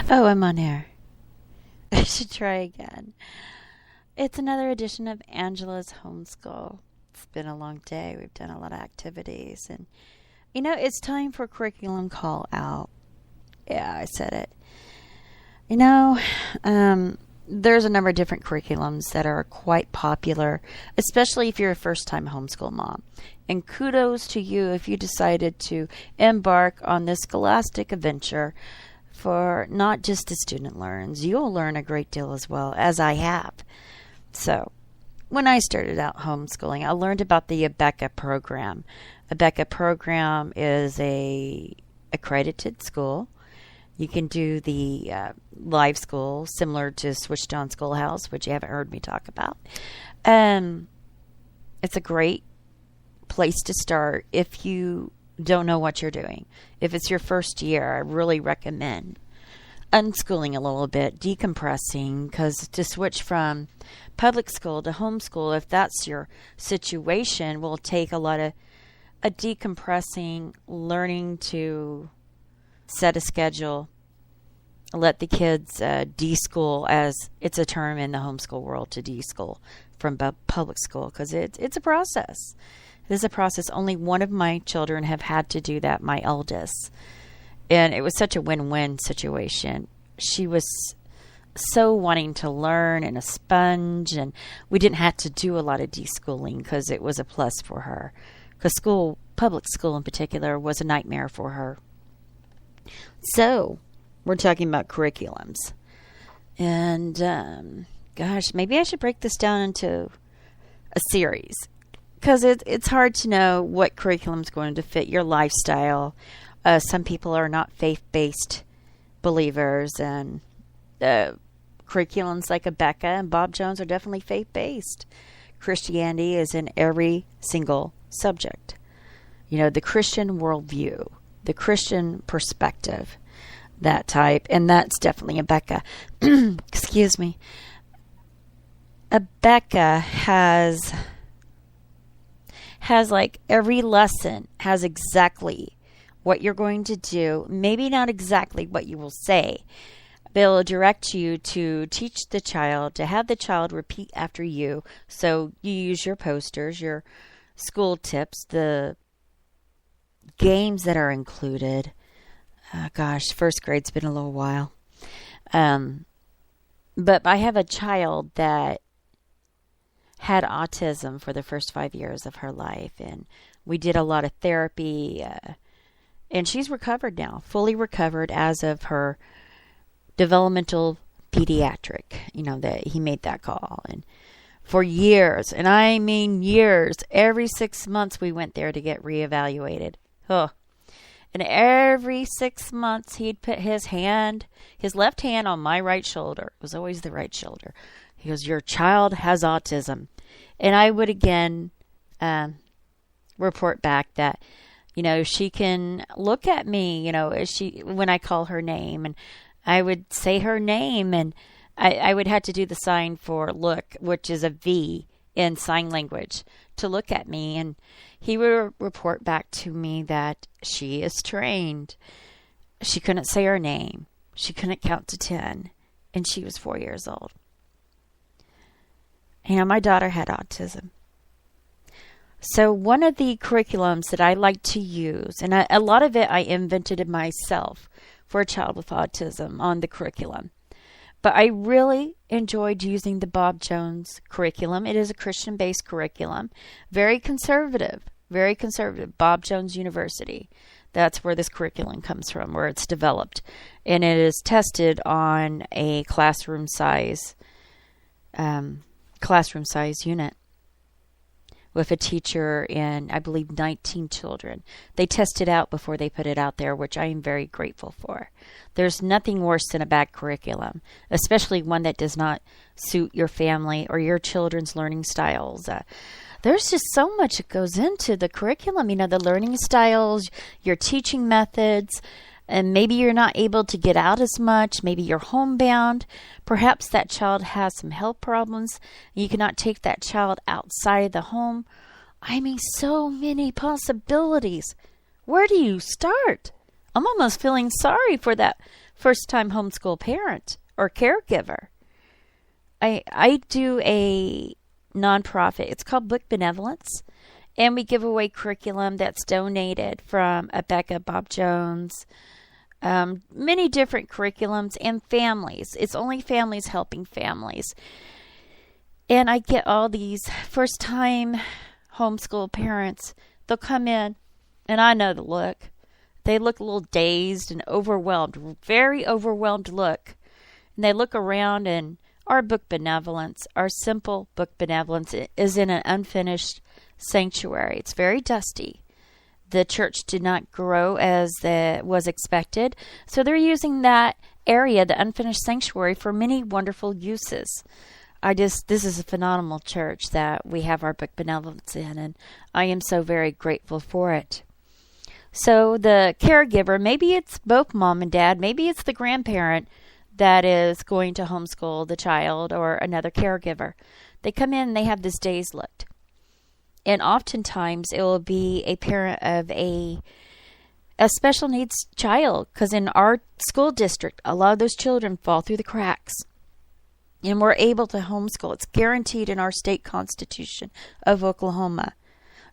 Oh, I'm on air. I should try again. It's another edition of Angela's Homeschool. It's been a long day. We've done a lot of activities. And, it's time for curriculum call out. Yeah, I said it. There's a number of different curriculums that are quite popular, especially if you're a first-time homeschool mom. And kudos to you if you decided to embark on this scholastic adventure for not just the student learns. You'll learn a great deal as well, as I have. So, when I started out homeschooling, I learned about the ABECA program. ABECA program is a accredited school. You can do the live school, similar to Switched On Schoolhouse, which you haven't heard me talk about. It's a great place to start if you don't know what you're doing. If it's your first year, I really recommend unschooling a little bit, decompressing, because to switch from public school to homeschool, if that's your situation, will take a lot of a decompressing, learning to set a schedule, let the kids de-school, as it's a term in the homeschool world, to de-school from public school, because it's a process. It is a process. Only one of my children have had to do that, my eldest. And it was such a win-win situation. She was so wanting to learn and a sponge, and we didn't have to do a lot of de-schooling because it was a plus for her. Because public school in particular, was a nightmare for her. So, we're talking about curriculums. And, gosh, maybe I should break this down into a series. Because it's hard to know what curriculum is going to fit your lifestyle. Some people are not faith-based believers, and curriculums like ABECA and Bob Jones are definitely faith-based. Christianity is in every single subject. The Christian worldview, the Christian perspective, that type, and that's definitely ABECA. Excuse me. ABECA has like every lesson has exactly what you're going to do. Maybe not exactly what you will say, but it'll direct you to teach the child, to have the child repeat after you. So you use your posters, your school tips, the games that are included. First grade's been a little while. But I have a child that had autism for the first 5 years of her life, and we did a lot of therapy, and she's recovered now, fully recovered as of her developmental pediatric, that he made that call. And for years, and I mean years, every 6 months we went there to get reevaluated. And every 6 months he'd put his left hand on my right shoulder. It was always the right shoulder. He goes, "Your child has autism." And I would again report back that, she can look at me, when I call her name, and I would say her name, and I would have to do the sign for look, which is a V in sign language, to look at me. And he would report back to me that she is trained. She couldn't say her name. She couldn't count to 10, and she was 4 years old. My daughter had autism. So one of the curriculums that I like to use, and a lot of it I invented it myself for a child with autism on the curriculum. But I really enjoyed using the Bob Jones curriculum. It is a Christian-based curriculum. Very conservative. Very conservative. Bob Jones University. That's where this curriculum comes from, where it's developed. And it is tested on a classroom size unit with a teacher and I believe 19 children. They test it out before they put it out there, which I am very grateful for. There's nothing worse than a bad curriculum, especially one that does not suit your family or your children's learning styles. There's just so much that goes into the curriculum, the learning styles, your teaching methods, and maybe you're not able to get out as much. Maybe you're homebound. Perhaps that child has some health problems. You cannot take that child outside the home. I mean, so many possibilities. Where do you start? I'm almost feeling sorry for that first-time homeschool parent or caregiver. I do a nonprofit. It's called Book Benevolence, and we give away curriculum that's donated from Becca Bob Jones, many different curriculums, and families. It's only families helping families. And I get all these first-time homeschool parents. They'll come in, and I know the look. They look a little dazed and overwhelmed, very overwhelmed look. And they look around, and our Book Benevolence, our simple Book Benevolence, is in an unfinished sanctuary. It's very dusty. The church did not grow as was expected, so they're using that area, the unfinished sanctuary, for many wonderful uses. This is a phenomenal church that we have our Book Benevolence in, and I am so very grateful for it. So the caregiver, maybe it's both mom and dad, maybe it's the grandparent that is going to homeschool the child, or another caregiver. They come in and they have this dazed look. And oftentimes it will be a parent of a special needs child, because in our school district, a lot of those children fall through the cracks. And we're able to homeschool. It's guaranteed in our state constitution of Oklahoma.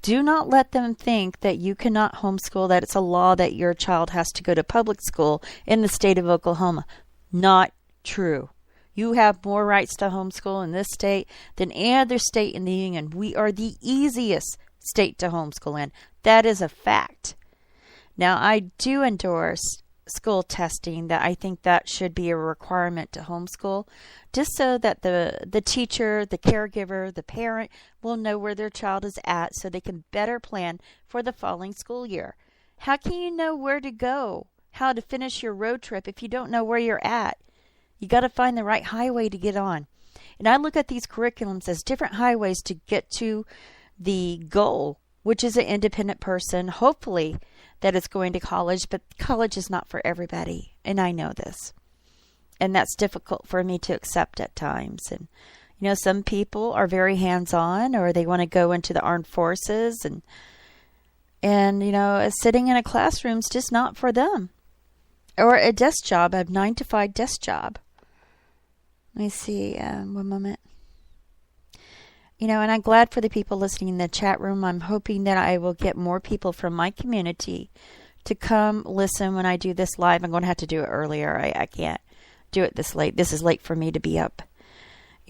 Do not let them think that you cannot homeschool, that it's a law that your child has to go to public school in the state of Oklahoma. Not true. You have more rights to homeschool in this state than any other state in the union. We are the easiest state to homeschool in. That is a fact. Now, I do endorse school testing. That I think that should be a requirement to homeschool, just so that the teacher, the caregiver, the parent will know where their child is at, so they can better plan for the following school year. How can you know where to go, how to finish your road trip, if you don't know where you're at? You got to find the right highway to get on. And I look at these curriculums as different highways to get to the goal, which is an independent person, hopefully, that is going to college. But college is not for everybody, and I know this. And that's difficult for me to accept at times. And, some people are very hands-on, or they want to go into the armed forces. And sitting in a classroom is just not for them. Or a desk job, a 9-to-5 desk job. Let me see, one moment. And I'm glad for the people listening in the chat room. I'm hoping that I will get more people from my community to come listen when I do this live. I'm going to have to do it earlier. I can't do it this late. This is late for me to be up.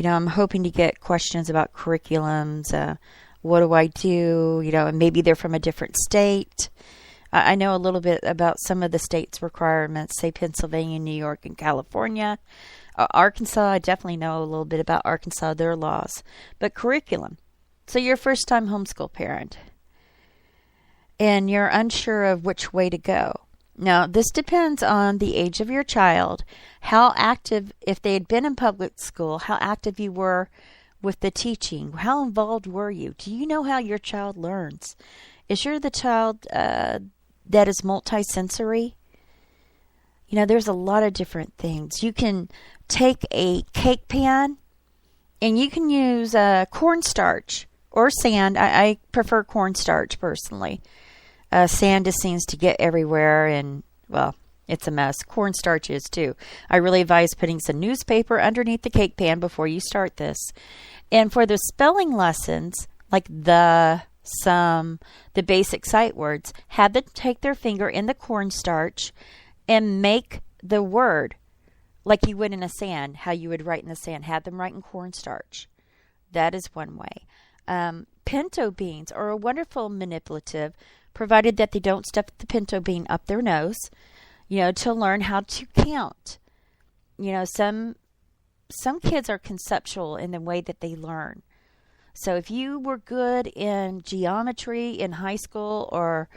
I'm hoping to get questions about curriculums. What do I do? And maybe they're from a different state. I know a little bit about some of the state's requirements, say Pennsylvania, New York, and California. Arkansas, I definitely know a little bit about Arkansas, their laws. But curriculum. So you're a first-time homeschool parent, and you're unsure of which way to go. Now, this depends on the age of your child, how active, if they had been in public school, how active you were with the teaching. How involved were you? Do you know how your child learns? Is your the child that is multisensory? There's a lot of different things. You can take a cake pan and you can use cornstarch or sand. I prefer cornstarch personally. Sand just seems to get everywhere, and, well, it's a mess. Cornstarch is too. I really advise putting some newspaper underneath the cake pan before you start this. And for the spelling lessons, like the, some, the basic sight words, have them take their finger in the cornstarch and make the word like you would in a sand, how you would write in the sand. Have them write in cornstarch. That is one way. Pinto beans are a wonderful manipulative, provided that they don't stuff the pinto bean up their nose, to learn how to count. Some kids are conceptual in the way that they learn. So if you were good in geometry in high school or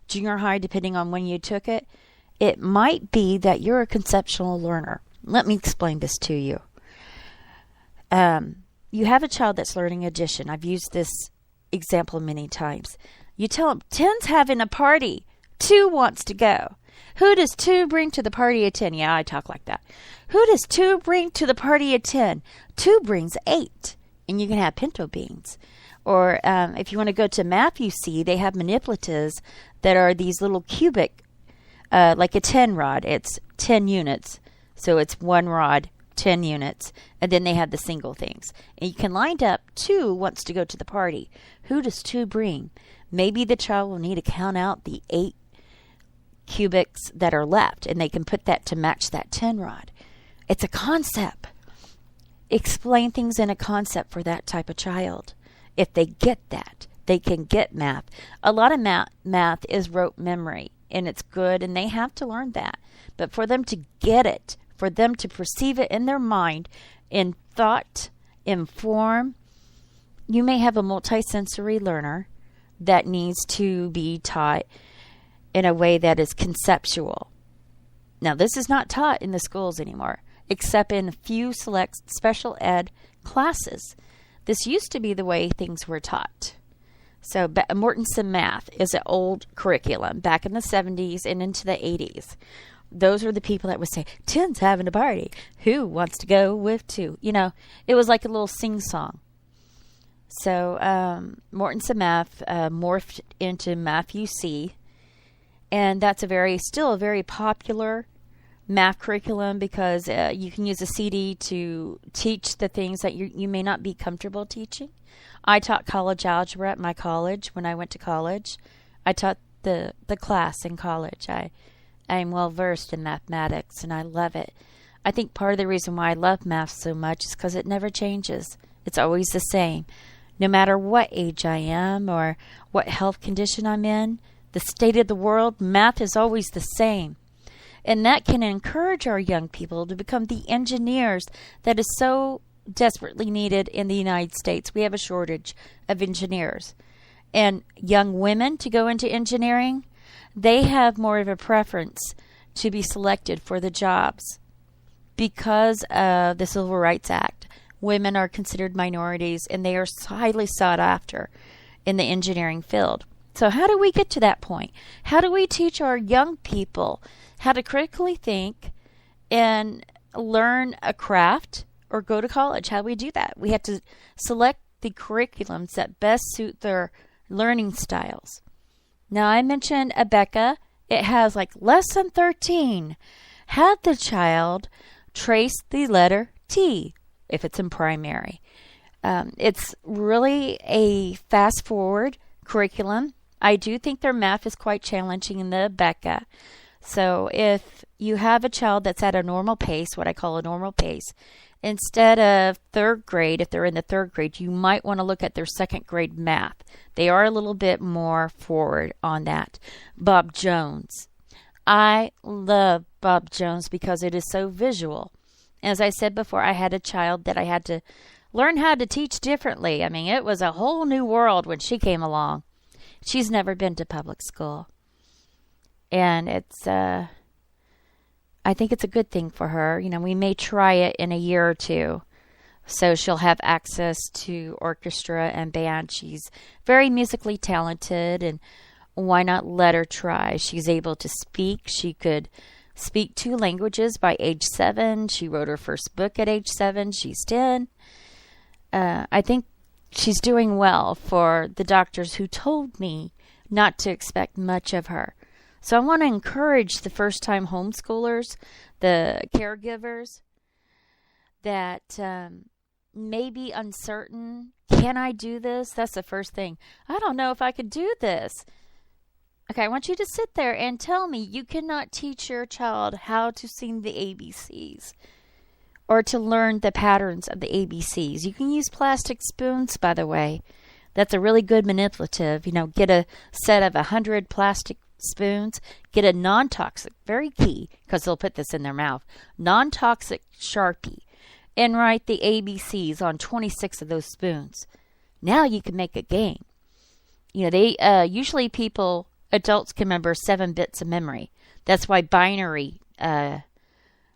junior high, depending on when you took it, it might be that you're a conceptual learner. Let me explain this to you. You have a child that's learning addition. I've used this example many times. You tell them, 10's having a party. 2 wants to go. Who does 2 bring to the party of 10? Yeah, I talk like that. Who does 2 bring to the party of 10? 2 brings 8. And you can have pinto beans. Or if you want to go to math, you see they have manipulatives that are these little cubic like a 10 rod. It's 10 units. So it's 1 rod, 10 units. And then they have the single things. And you can line up 2 wants to go to the party. Who does 2 bring? Maybe the child will need to count out the 8 cubics that are left, and they can put that to match that 10 rod. It's a concept. Explain things in a concept for that type of child. If they get that, they can get math. A lot of math is rote memory, and it's good, and they have to learn that. But for them to get it, for them to perceive it in their mind, in thought, in form, you may have a multisensory learner that needs to be taught in a way that is conceptual. Now, this is not taught in the schools anymore, except in a few select special ed classes. This used to be the way things were taught. So Mortensen Math is an old curriculum back in the 70s and into the 80s. Those were the people that would say, 10's having a party. Who wants to go with 2? You know, it was like a little sing-song. So Mortensen Math morphed into Math UC. And that's still a very popular math curriculum because you can use a CD to teach the things that you may not be comfortable teaching. I taught college algebra at my college when I went to college. I taught the class in college. I am well versed in mathematics and I love it. I think part of the reason why I love math so much is because it never changes. It's always the same. No matter what age I am or what health condition I'm in, the state of the world, math is always the same. And that can encourage our young people to become the engineers that is so desperately needed in the United States. We have a shortage of engineers. And young women to go into engineering, they have more of a preference to be selected for the jobs because of the Civil Rights Act. Women are considered minorities and they are highly sought after in the engineering field. So how do we get to that point? How do we teach our young people how to critically think and learn a craft or go to college? How do we do that? We have to select the curriculums that best suit their learning styles. Now, I mentioned Abeka. It has like lesson 13. Have the child trace the letter T if it's in primary. It's really a fast-forward curriculum. I do think their math is quite challenging in the Abeka. So if you have a child that's at a normal pace, what I call a normal pace, instead of 3rd grade, if they're in the 3rd grade, you might want to look at their 2nd grade math. They are a little bit more forward on that. Bob Jones. I love Bob Jones because it is so visual. As I said before, I had a child that I had to learn how to teach differently. I mean, it was a whole new world when she came along. She's never been to public school. And it's, I think it's a good thing for her. You know, we may try it in a year or 2. So she'll have access to orchestra and band. She's very musically talented, and why not let her try? She's able to speak. She could speak 2 languages by age 7. She wrote her first book at age 7. She's 10. I think she's doing well for the doctors who told me not to expect much of her. So I want to encourage the first-time homeschoolers, the caregivers, that may be uncertain. Can I do this? That's the first thing. I don't know if I could do this. Okay, I want you to sit there and tell me you cannot teach your child how to sing the ABCs or to learn the patterns of the ABCs. You can use plastic spoons, by the way. That's a really good manipulative. You know, get a set of 100 plastic spoons. Get a non-toxic, very key, because they'll put this in their mouth, non-toxic Sharpie, and write the ABCs on 26 of those spoons. Now you can make a game. You know, they usually adults can remember 7 bits of memory. That's why binary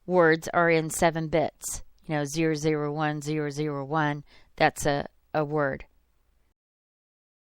words are in 7 bits. You know, 001001, that's a word.